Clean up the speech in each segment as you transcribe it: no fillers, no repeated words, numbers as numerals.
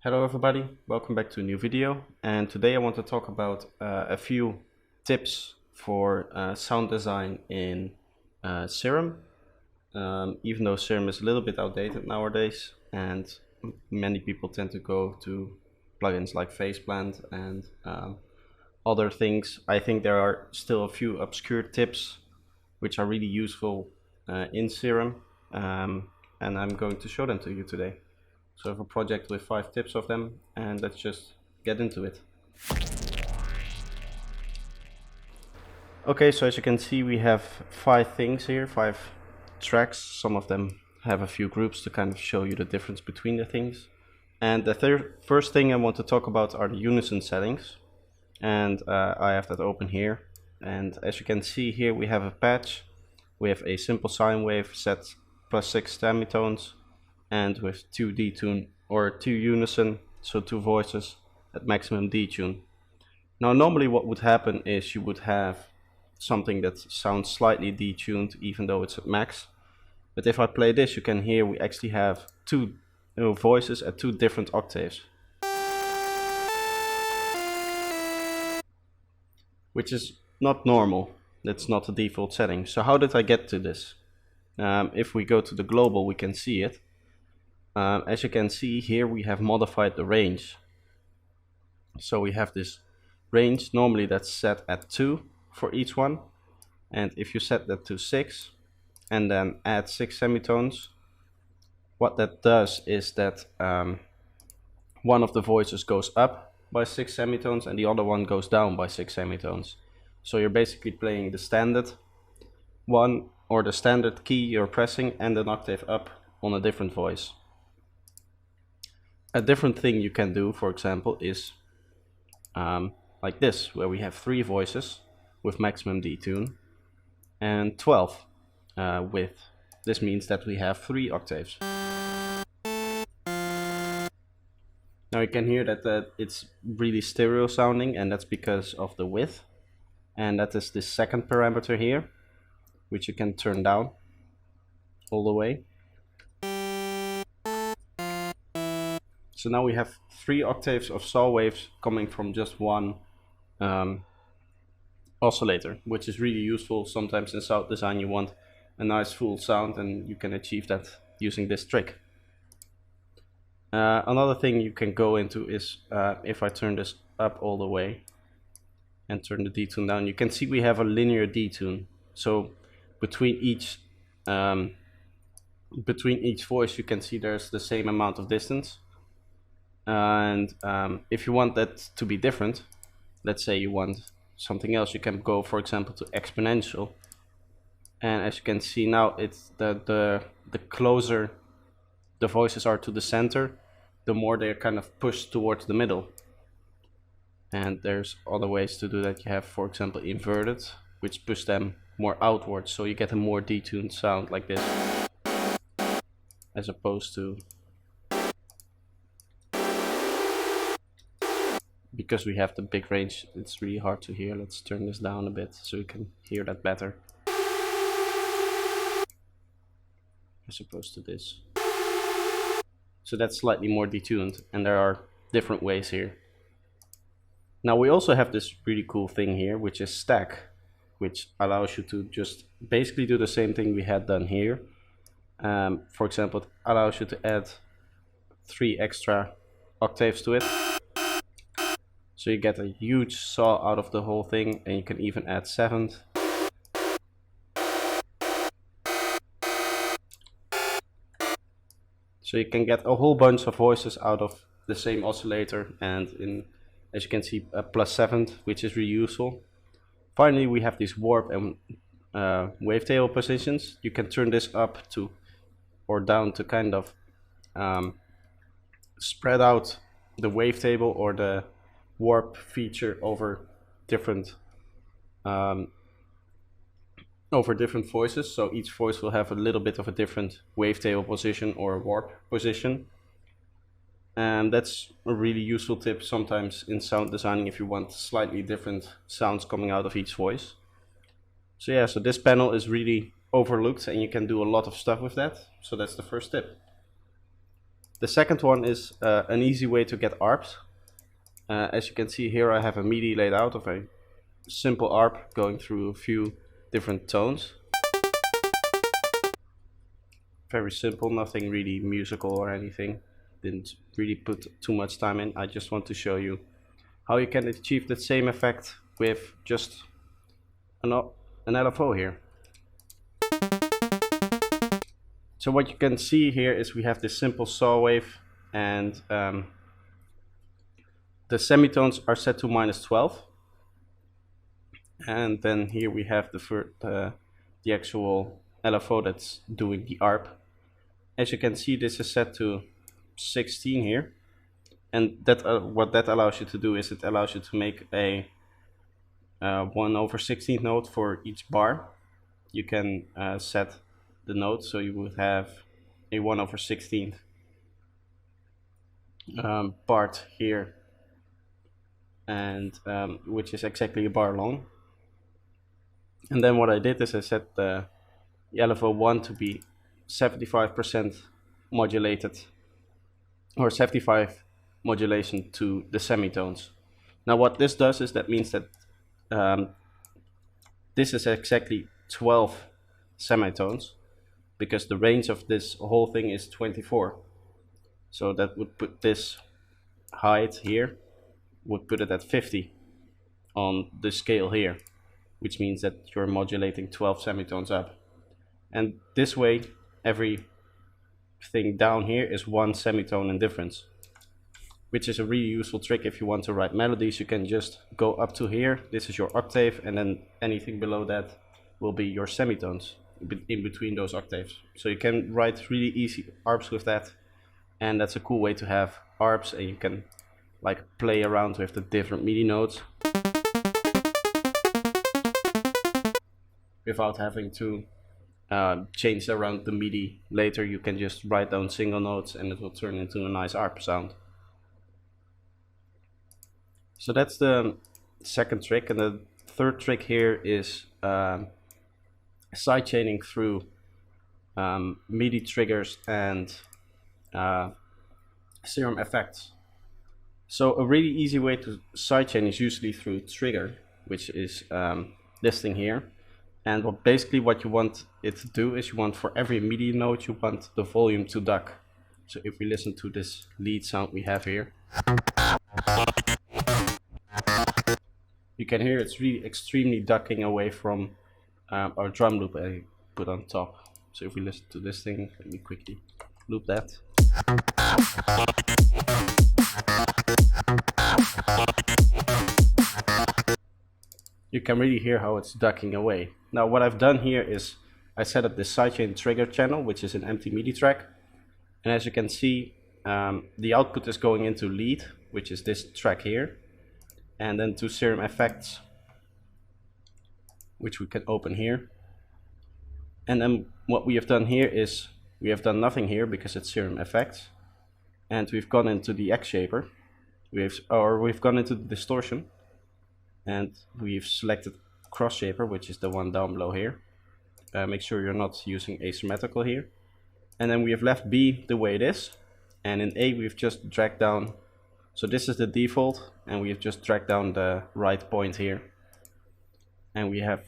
Hello everybody, welcome back to a new video, and today I want to talk about a few tips for sound design in Serum. Even though Serum is a little bit outdated nowadays and many people tend to go to plugins like Faceplant and other things, I think there are still a few obscure tips which are really useful in Serum, and I'm going to show them to you today. So I have a project with 5 tips of them, and let's just get into it. Okay, so as you can see, we have 5 things here, 5 tracks. Some of them have a few groups to kind of show you the difference between the things. And the first thing I want to talk about are the unison settings. And I have that open here. And as you can see here, we have a patch. We have a simple sine wave set +6 semitones, and with 2 detune or 2 unison, so 2 voices at maximum detune. Now normally what would happen is you would have something that sounds slightly detuned even though it's at max. But if I play this, you can hear we actually have 2 voices at 2 different octaves, which is not normal. That's not the default setting. So how did I get to this? If we go to the global, we can see it. As you can see here, we have modified the range. So we have this range, normally that's set at 2 for each one. And if you set that to 6 and then add 6 semitones, what that does is that one of the voices goes up by 6 semitones and the other one goes down by 6 semitones. So you're basically playing the standard one or the standard key you're pressing and an octave up on a different voice. A different thing you can do, for example, is like this, where we have 3 voices with maximum detune and 12 with. This means that we have 3 octaves. Now you can hear that it's really stereo sounding, and that's because of the width. And that is the second parameter here, which you can turn down all the way. So now we have 3 octaves of saw waves coming from just one oscillator, which is really useful. Sometimes in sound design you want a nice full sound, and you can achieve that using this trick. Another thing you can go into is if I turn this up all the way and turn the detune down, you can see we have a linear detune. So between each voice you can see there's the same amount of distance. And if you want that to be different, let's say you want something else, you can go, for example, to exponential. And as you can see now, it's the closer the voices are to the center, the more they're kind of pushed towards the middle. And there's other ways to do that. You have, for example, inverted, which push them more outwards, so you get a more detuned sound like this, as opposed to, because we have the big range, it's really hard to hear. Let's turn this down a bit so you can hear that better, as opposed to this. So that's slightly more detuned, and there are different ways here. Now we also have this really cool thing here, which is stack, which allows you to just basically do the same thing we had done here. For example, it allows you to add 3 extra octaves to it. So you get a huge saw out of the whole thing, and you can even add 7th. So you can get a whole bunch of voices out of the same oscillator, and as you can see, a +7th, which is really useful. Finally, we have these warp and wavetable positions. You can turn this up to or down to kind of spread out the wavetable or the warp feature over different voices. So each voice will have a little bit of a different wavetable position or warp position. And that's a really useful tip sometimes in sound designing if you want slightly different sounds coming out of each voice. So yeah, so this panel is really overlooked and you can do a lot of stuff with that. So that's the first tip. The second one is an easy way to get ARPs. As you can see here, I have a MIDI laid out of a simple ARP going through a few different tones. Very simple, nothing really musical or anything. Didn't really put too much time in. I just want to show you how you can achieve the same effect with just an LFO here. So what you can see here is we have this simple saw wave, and the semitones are set to -12. And then here we have the actual LFO that's doing the ARP. As you can see, this is set to 16 here, and that what that allows you to do is it allows you to make a 1/16 note for each bar. You can set the note so you would have a 1/16 part here, and which is exactly a bar long. And then what I did is I set the LFO 1 to be 75% modulated, or 75 modulation to the semitones. Now what this does is that means that this is exactly 12 semitones, because the range of this whole thing is 24. So that would put this height here, would put it at 50 on the scale here, which means that you're modulating 12 semitones up. And this way, everything down here is one semitone in difference, which is a really useful trick if you want to write melodies. You can just go up to here, this is your octave, and then anything below that will be your semitones in between those octaves. So you can write really easy ARPs with that, and that's a cool way to have ARPs, and you can like play around with the different MIDI notes without having to change around the MIDI later. You can just write down single notes and it will turn into a nice ARP sound. So that's the second trick, and the third trick here is sidechaining through MIDI triggers and Serum effects. So a really easy way to sidechain is usually through trigger, which is this thing here. And basically what you want it to do is you want for every MIDI note you want the volume to duck. So if we listen to this lead sound we have here, you can hear it's really extremely ducking away from our drum loop I put on top. So if we listen to this thing, let me quickly loop that. You can really hear how it's ducking away. Now what I've done here is I set up this sidechain trigger channel, which is an empty MIDI track. And as you can see, the output is going into lead, which is this track here, and then to Serum effects, which we can open here. And then what we have done here is we have done nothing here because it's Serum effects, and we've gone into the X shaper. We've gone into the distortion, and we've selected cross shaper, which is the one down below here. Make sure you're not using asymmetrical here. And then we have left B the way it is, and in A we've just dragged down. So this is the default, and we have just dragged down the right point here, and we have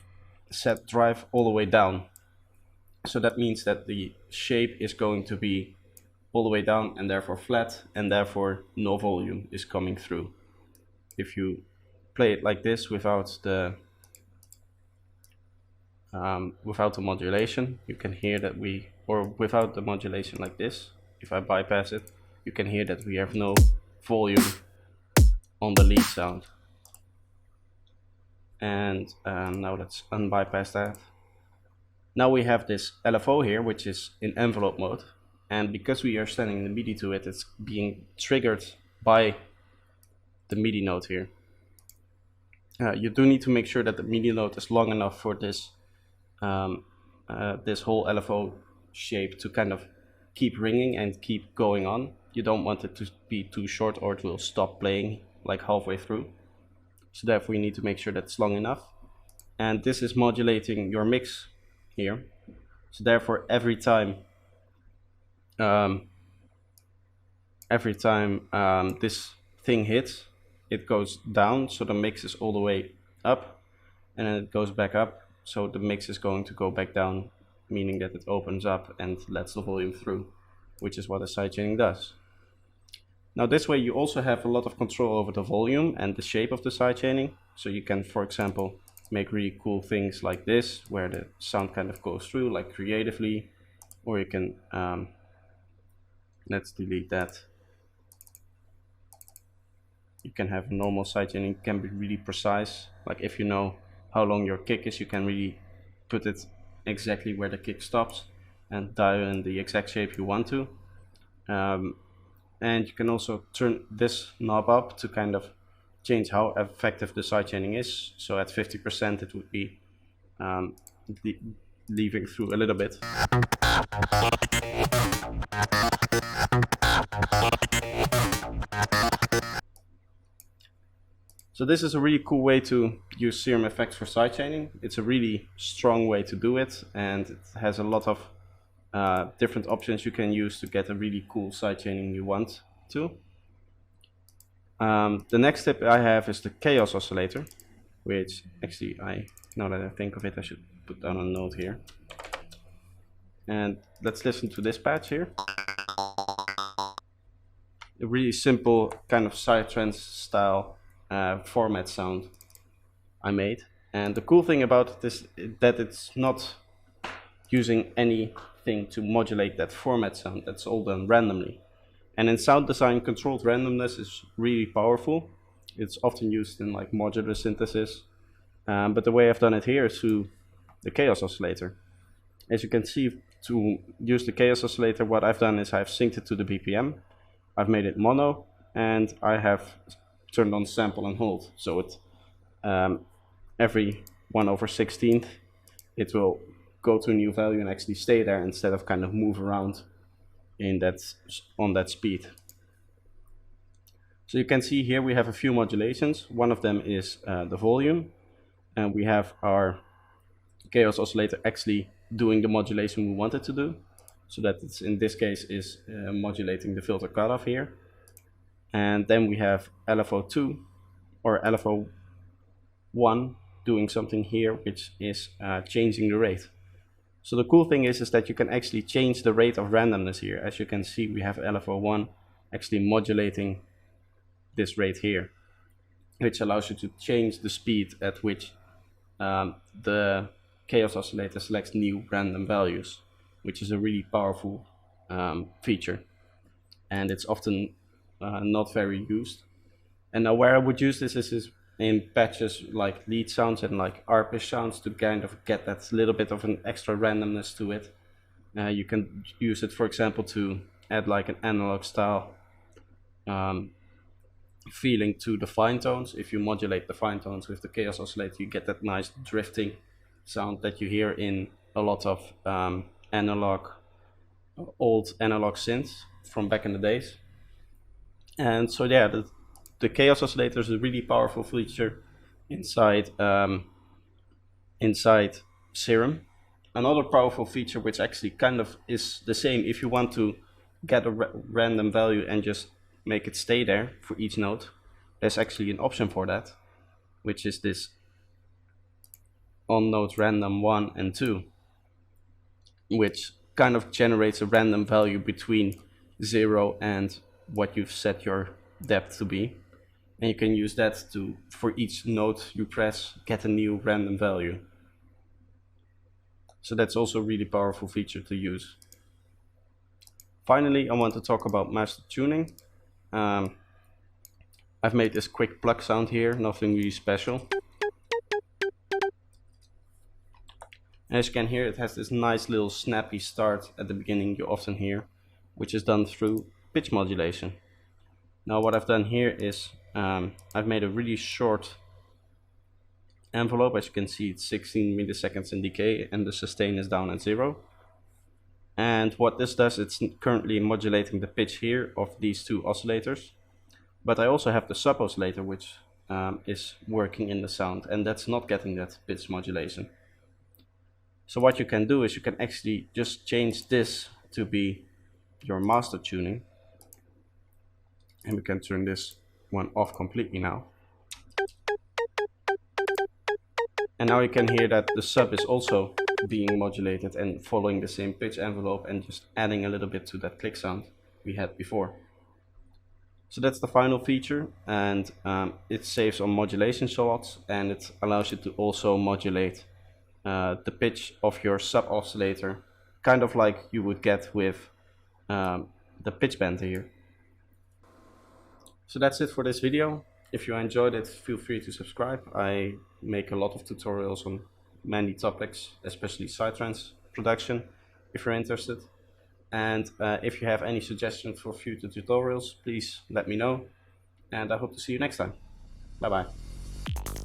set drive all the way down. So that means that the shape is going to be all the way down and therefore flat, and therefore no volume is coming through. If you play it like this without the modulation, you can hear that without the modulation like this, if I bypass it, you can hear that we have no volume on the lead sound. And now let's unbypass that. Now we have this LFO here, which is in envelope mode, and because we are sending the MIDI to it, it's being triggered by the MIDI note here. You do need to make sure that the MIDI note is long enough for this this whole LFO shape to kind of keep ringing and keep going on. You don't want it to be too short or it will stop playing like halfway through. So therefore you need to make sure that's long enough. And this is modulating your mix here. So therefore every time every time this thing hits, it goes down, so the mix is all the way up, and then it goes back up, so the mix is going to go back down, meaning that it opens up and lets the volume through, which is what the sidechaining does. Now this way you also have a lot of control over the volume and the shape of the sidechaining, so you can, for example, make really cool things like this, where the sound kind of goes through, like creatively, or you can, let's delete that. You can have normal sidechaining, can be really precise, like if you know how long your kick is, you can really put it exactly where the kick stops and dial in the exact shape you want to. And you can also turn this knob up to kind of change how effective the sidechaining is. So at 50% it would be leaving through a little bit. So this is a really cool way to use Serum effects for sidechaining. It's a really strong way to do it, and it has a lot of different options you can use to get a really cool sidechaining you want to. The next tip I have is the chaos oscillator, which actually, now that I think of it, I should put down a note here. And let's listen to this patch here. A really simple kind of psytrance style format sound I made. And the cool thing about it is that it's not using anything to modulate that format sound. That's all done randomly. And in sound design, controlled randomness is really powerful. It's often used in like modular synthesis. But the way I've done it here is through the chaos oscillator. As you can see, to use the chaos oscillator, what I've done is I've synced it to the BPM. I've made it mono, and I have turned on sample and hold. So it every 1/16th, it will go to a new value and actually stay there instead of kind of move around on that speed. So you can see here we have a few modulations. One of them is the volume, and we have our chaos oscillator actually doing the modulation we want it to do. So that it's, in this case, is modulating the filter cutoff here. And then we have LFO2 or LFO1 doing something here, which is changing the rate. So the cool thing is that you can actually change the rate of randomness here. As you can see, we have LFO1 actually modulating this rate here, which allows you to change the speed at which the chaos oscillator selects new random values, which is a really powerful feature, and it's often not very used. And now where I would use this is in patches like lead sounds and like arpeggio sounds to kind of get that little bit of an extra randomness to it. You can use it, for example, to add like an analog style feeling to the fine tones. If you modulate the fine tones with the chaos oscillator, you get that nice drifting sound that you hear in a lot of old analog synths from back in the days. And so yeah, the chaos oscillator is a really powerful feature inside Serum. Another powerful feature, which actually kind of is the same, if you want to get a random value and just make it stay there for each note, there's actually an option for that, which is this on note random 1 and 2, which kind of generates a random value between 0 and what you've set your depth to be. And you can use that to, for each note you press, get a new random value. So that's also a really powerful feature to use. Finally, I want to talk about master tuning. I've made this quick plug sound here, nothing really special. As you can hear, it has this nice little snappy start at the beginning you often hear, which is done through pitch modulation. Now what I've done here is I've made a really short envelope. As you can see, it's 16 milliseconds in decay and the sustain is down at 0. And what this does, it's currently modulating the pitch here of these two oscillators. But I also have the sub oscillator, which is working in the sound, and that's not getting that pitch modulation. So what you can do is you can actually just change this to be your master tuning. And we can turn this one off completely now. And now you can hear that the sub is also being modulated and following the same pitch envelope and just adding a little bit to that click sound we had before. So that's the final feature, and it saves on modulation slots, and it allows you to also modulate the pitch of your sub oscillator, kind of like you would get with the pitch bend here. So that's it for this video. If you enjoyed it, feel free to subscribe. I make a lot of tutorials on many topics, especially psytrance production, if you're interested. And if you have any suggestions for future tutorials, please let me know. And I hope to see you next time. Bye bye.